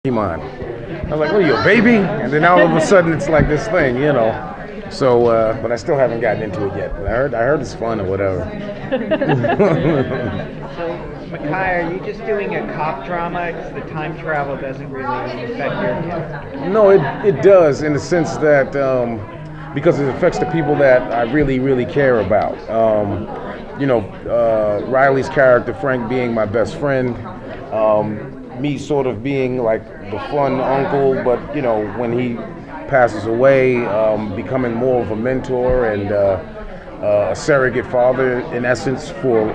on. I was like, what are you, a baby? And then all of a sudden it's like this thing, you know. So, but I still haven't gotten into it yet. But I heard it's fun or whatever. So, Mekhi, are you just doing a cop drama because the time travel doesn't really affect your character? No, it does in the sense that because it affects the people that I really care about. Riley's character, Frank, being my best friend. Me sort of being like the fun uncle, but when he passes away, becoming more of a mentor and a surrogate father in essence for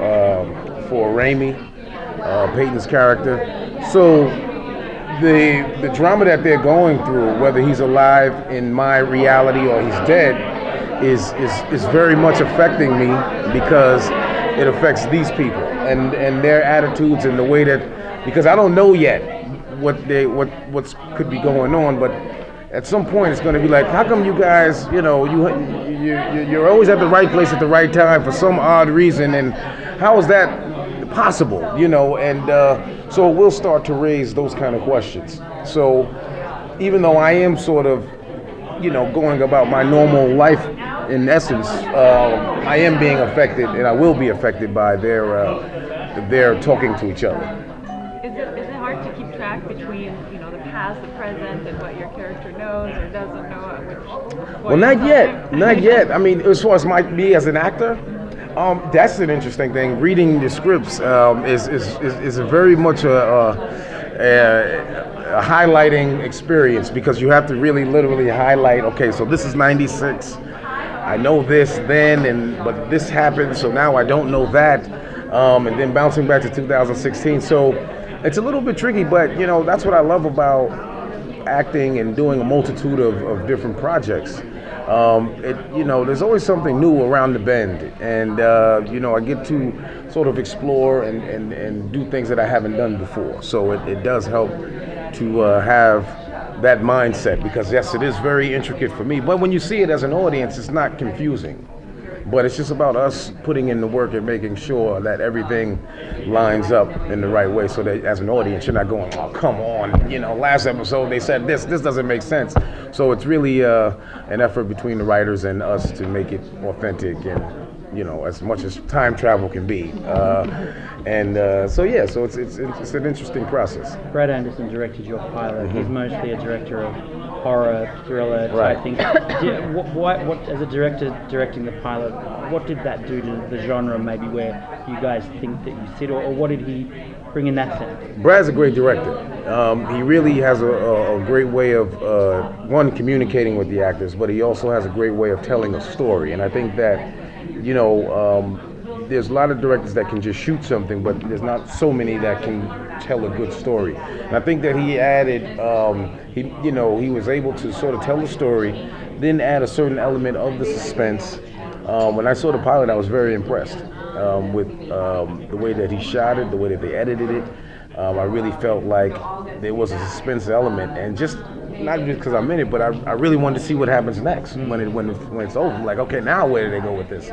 Raimi, Peyton's character. So the drama that they're going through, whether he's alive in my reality or he's dead, is very much affecting me because it affects these people and their attitudes and the way that. Because I don't know yet what could be going on, but at some point it's going to be like, how come you guys, you're always at the right place at the right time for some odd reason, and how is that possible, And so we'll start to raise those kind of questions. So even though I am sort of, going about my normal life in essence, I am being affected, and I will be affected by their talking to each other. Is it hard to keep track between, the past, the present, and what your character knows or doesn't know? Well, not yet. I mean, as far as me as an actor, that's an interesting thing. Reading the scripts is a very much a highlighting experience because you have to really literally highlight. Okay, so this is '96. I know this then, but this happened, so now I don't know that, and then bouncing back to 2016. So. It's a little bit tricky, but that's what I love about acting and doing a multitude of different projects. There's always something new around the bend, and I get to sort of explore and do things that I haven't done before. So it does help to have that mindset because yes, it is very intricate for me. But when you see it as an audience, it's not confusing. But it's just about us putting in the work and making sure that everything lines up in the right way so that as an audience, you're not going, oh, come on, last episode they said this doesn't make sense. So it's really an effort between the writers and us to make it authentic and, as much as time travel can be. So it's an interesting process. Brad Anderson directed your pilot. He's mostly a director of horror, thriller type things. What as a director directing the pilot, what did that do to the genre maybe where you guys think that you sit, or what did he bring in that sense? Brad's a great director. He really has a great way of, one, communicating with the actors, but he also has a great way of telling a story. And I think that, there's a lot of directors that can just shoot something, but there's not so many that can tell a good story. And I think that he added, he was able to sort of tell the story, then add a certain element of the suspense. When I saw the pilot, I was very impressed with the way that he shot it, the way that they edited it. I really felt like there was a suspense element, and just not just because I'm in it, but I really wanted to see what happens next when it's over. I'm like, okay, now where do they go with this?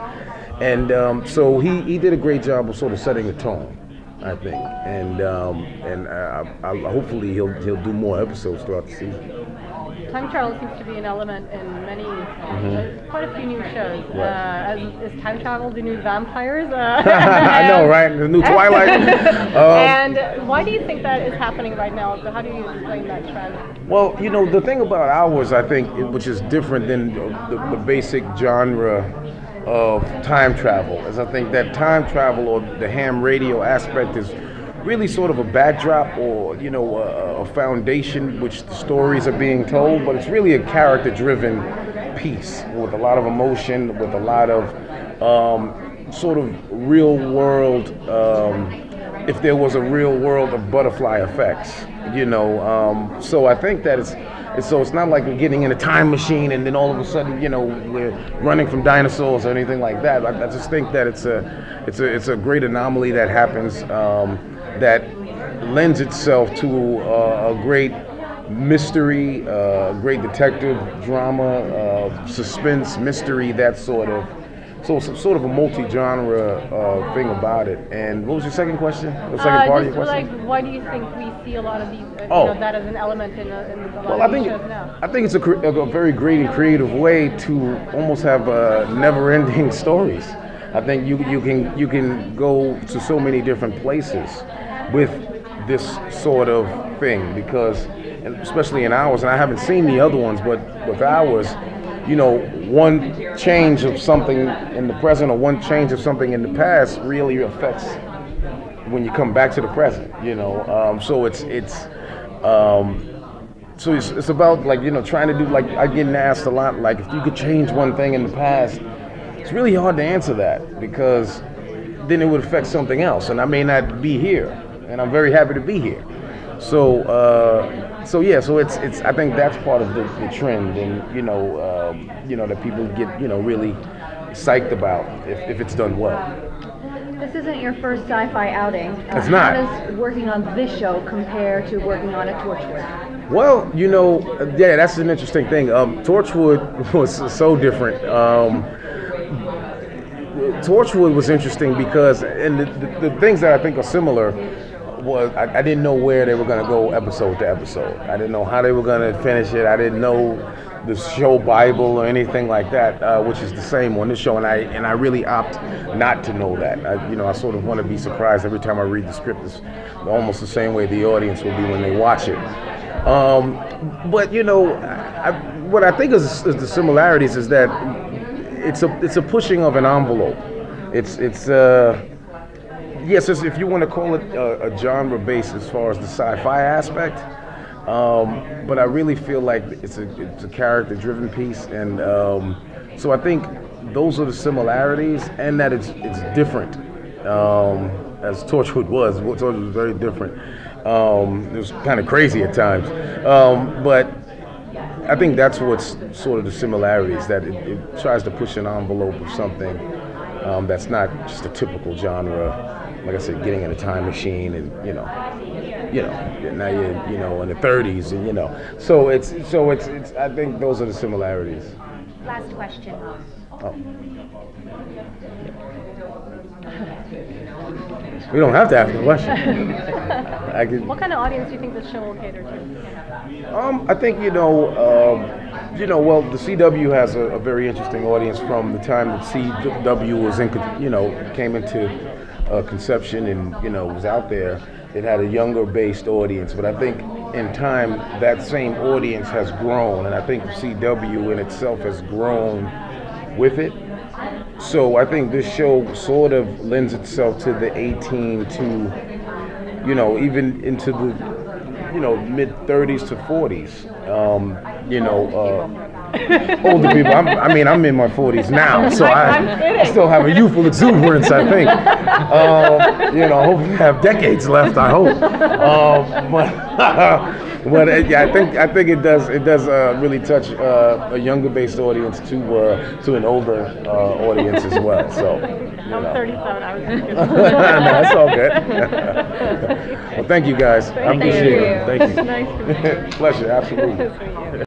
And so he did a great job of sort of setting the tone, I think, and hopefully he'll do more episodes throughout the season. Time travel seems to be an element in many, quite a few new shows. Is time travel the new vampires? I know, right? The new Twilight. And why do you think that is happening right now? How do you explain that trend? Well, the thing about ours, I think, which is different than the basic genre of time travel, is I think that time travel or the ham radio aspect is really sort of a backdrop or, a foundation which the stories are being told, but it's really a character-driven piece with a lot of emotion, with a lot of sort of real-world, if there was a real world of butterfly effects, So I think that it's not like we're getting in a time machine and then all of a sudden, we're running from dinosaurs or anything like that. I just think that it's a great anomaly that happens that lends itself to a great mystery, great detective drama, suspense, mystery, that sort of So it's sort of a multi-genre thing about it. And what was your second question? The second part of your question? Like, why do you think we see a lot of these, that as an element in a lot Well, of these shows now? I think it's a very great and creative way to almost have never-ending stories. I think you can go to so many different places with this sort of thing because, and especially in ours, and I haven't seen the other ones, but with ours, one change of something in the present or one change of something in the past really affects when you come back to the present. So it's about like trying to do, like, I get asked a lot, like, if you could change one thing in the past, it's really hard to answer that because then it would affect something else, and I may not be here, and I'm very happy to be here. So it's I think that's part of the trend, and that people get really psyched about if it's done well. This isn't your first sci-fi outing. It's not. How does working on this show compare to working on a Torchwood? Well, yeah, that's an interesting thing. Torchwood was so different. Torchwood was interesting because, and the things that I think are similar was I didn't know where they were going to go episode to episode. I didn't know how they were going to finish it. I didn't know the show Bible or anything like that, which is the same on this show. And I really opt not to know that. I sort of want to be surprised every time I read the script. It's almost the same way the audience will be when they watch it. But what I think is the similarities is that it's a pushing of an envelope. Yes, if you want to call it a genre base as far as the sci-fi aspect, but I really feel like it's a character-driven piece, and so I think those are the similarities, and that it's different. As Torchwood was. Torchwood was very different. It was kind of crazy at times, but I think that's what's sort of the similarities, that it tries to push an envelope of something that's not just a typical genre. Like I said, getting in a time machine, and now you're in the 30s, and so it's. I think those are the similarities. Last question. Oh. We don't have to ask a question. What kind of audience do you think this show will cater to? I think well, the CW has a very interesting audience from the time that CW was came into conception and was out there. It had a younger based audience, but I think in time that same audience has grown, and I think CW in itself has grown with it. So I think this show sort of lends itself to the 18 to, even into the, mid 30s to 40s. Older people. I'm in my 40s now, so I still have a youthful exuberance, I think. Hopefully I have decades left, I hope. But I think it does really touch a younger based audience to an older audience as well. So I'm 37. I was thinking. No, that's all good. Well, thank you guys. I appreciate it. Thank you. Nice to meet you. Pleasure, absolutely.